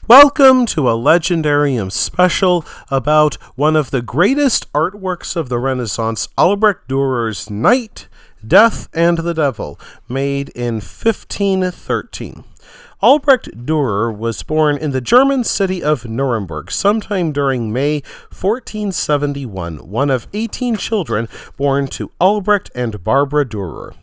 Welcome to a Legendarium special about one of the greatest artworks of the Renaissance, Albrecht Durer's Night, Death, and the Devil, made in 1513. Albrecht Durer was born in the German city of Nuremberg sometime during May 1471, one of 18 children born to Albrecht and Barbara Durer.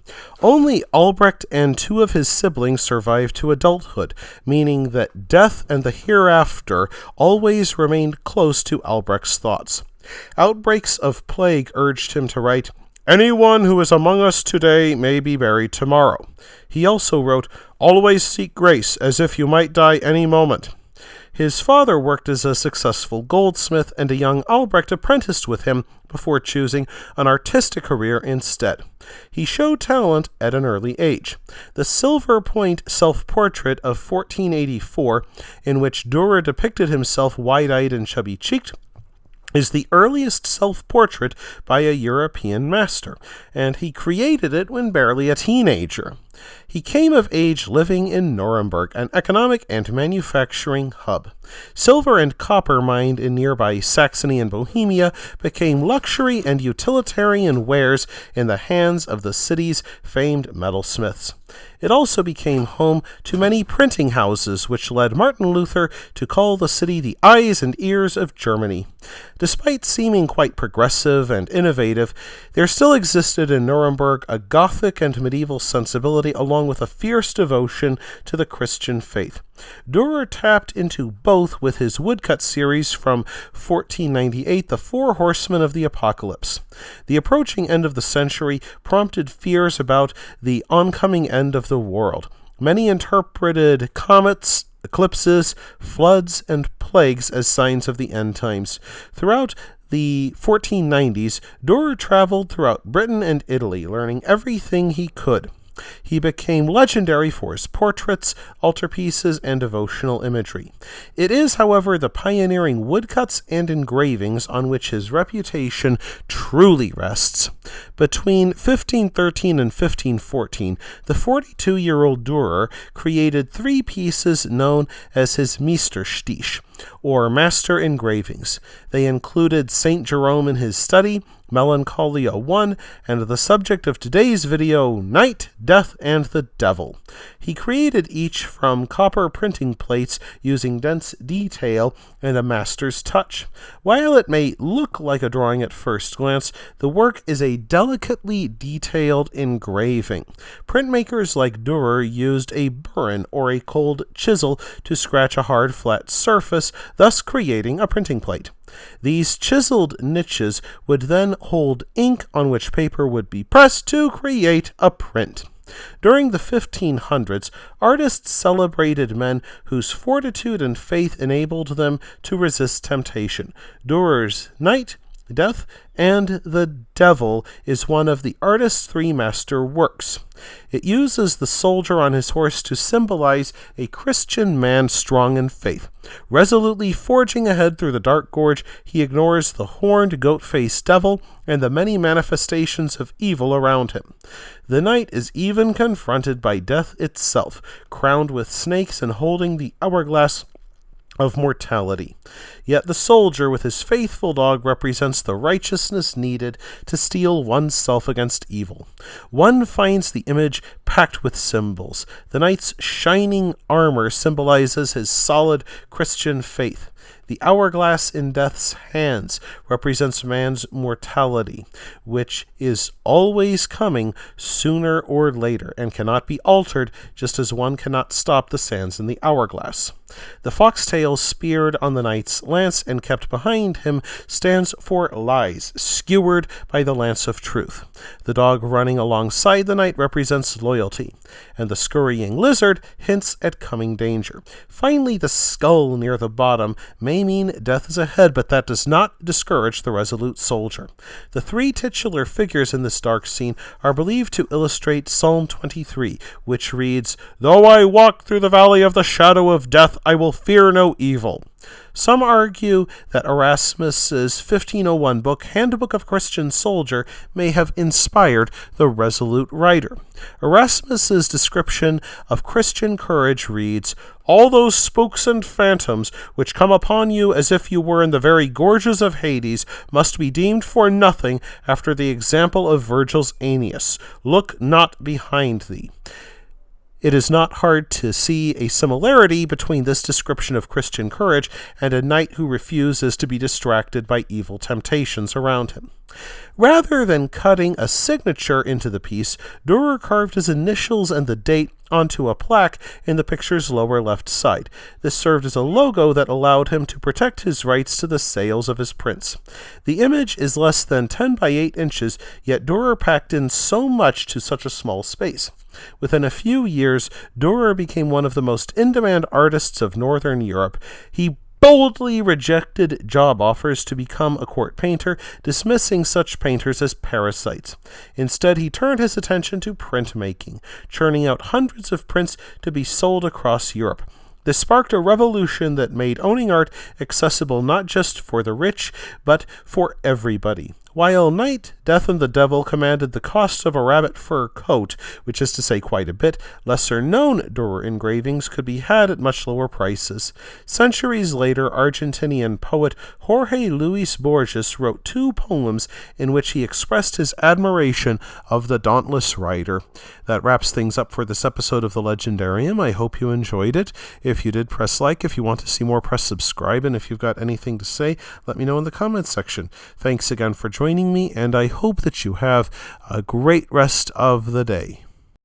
Only Albrecht and two of his siblings survived to adulthood, meaning that death and the hereafter always remained close to Albrecht's thoughts. Outbreaks of plague urged him to write, "Anyone who is among us today may be buried tomorrow." He also wrote, "Always seek grace, as if you might die any moment." His father worked as a successful goldsmith, and a young Albrecht apprenticed with him before choosing an artistic career instead. He showed talent at an early age. The Silver Point self-portrait of 1484, in which Durer depicted himself wide-eyed and chubby-cheeked, is the earliest self-portrait by a European master, and he created it when barely a teenager. He came of age living in Nuremberg, an economic and manufacturing hub. Silver and copper mined in nearby Saxony and Bohemia became luxury and utilitarian wares in the hands of the city's famed metalsmiths. It also became home to many printing houses, which led Martin Luther to call the city the eyes and ears of Germany. Despite seeming quite progressive and innovative, there still existed in Nuremberg a Gothic and medieval sensibility along with a fierce devotion to the Christian faith. Durer tapped into both with his woodcut series from 1498, The Four Horsemen of the Apocalypse. The approaching end of the century prompted fears about the oncoming end of the world. Many interpreted comets, eclipses, floods, and plagues as signs of the end times. Throughout the 1490s, Durer traveled throughout Britain and Italy, learning everything he could. He became legendary for his portraits, altarpieces, and devotional imagery. It is, however, the pioneering woodcuts and engravings on which his reputation truly rests. Between 1513 and 1514, the 42-year-old Durer created three pieces known as his Meisterstich, or Master Engravings. They included St. Jerome in his study, Melancholia I, and the subject of today's video, Night, Death, and the Devil. He created each from copper printing plates using dense detail and a master's touch. While it may look like a drawing at first glance, the work is a delicately detailed engraving. Printmakers like Durer used a burin or a cold chisel to scratch a hard, flat surface, thus creating a printing plate. These chiseled niches would then hold ink on which paper would be pressed to create a print. During the 1500s, artists celebrated men whose fortitude and faith enabled them to resist temptation. Durer's Night, Death, and the Devil is one of the artist's three master works. It uses the soldier on his horse to symbolize a Christian man strong in faith. Resolutely forging ahead through the dark gorge, he ignores the horned goat-faced devil and the many manifestations of evil around him. The knight is even confronted by death itself, crowned with snakes and holding the hourglass of mortality. Yet the soldier with his faithful dog represents the righteousness needed to steel oneself against evil. One finds the image packed with symbols. The knight's shining armor symbolizes his solid Christian faith. The hourglass in death's hands represents man's mortality, which is always coming sooner or later and cannot be altered, just as one cannot stop the sands in the hourglass. The foxtail speared on the knight's lance and kept behind him stands for lies, skewered by the lance of truth. The dog running alongside the knight represents loyalty, and the scurrying lizard hints at coming danger. Finally, the skull near the bottom may mean death is ahead, but that does not discourage the resolute soldier. The three titular figures in this dark scene are believed to illustrate Psalm 23, which reads, "Though I walk through the valley of the shadow of death, I will fear no evil." Some argue that Erasmus's 1501 book, Handbook of Christian Soldier, may have inspired the resolute writer. Erasmus's description of Christian courage reads, "All those spooks and phantoms which come upon you as if you were in the very gorges of Hades must be deemed for nothing after the example of Virgil's Aeneas. Look not behind thee." It is not hard to see a similarity between this description of Christian courage and a knight who refuses to be distracted by evil temptations around him. Rather than cutting a signature into the piece, Durer carved his initials and the date onto a plaque in the picture's lower left side. This served as a logo that allowed him to protect his rights to the sales of his prints. The image is less than 10 by 8 inches, yet Durer packed in so much to such a small space. Within a few years, Durer became one of the most in-demand artists of Northern Europe. He boldly rejected job offers to become a court painter, dismissing such painters as parasites. Instead, he turned his attention to printmaking, churning out hundreds of prints to be sold across Europe. This sparked a revolution that made owning art accessible not just for the rich, but for everybody. While Night, Death, and the Devil commanded the cost of a rabbit fur coat, which is to say quite a bit, lesser-known Durer engravings could be had at much lower prices. Centuries later, Argentinian poet Jorge Luis Borges wrote 2 poems in which he expressed his admiration of the dauntless writer. That wraps things up for this episode of The Legendarium. I hope you enjoyed it. If you did, press like. If you want to see more, press subscribe. And if you've got anything to say, let me know in the comments section. Thanks again for joining me, and I hope that you have a great rest of the day.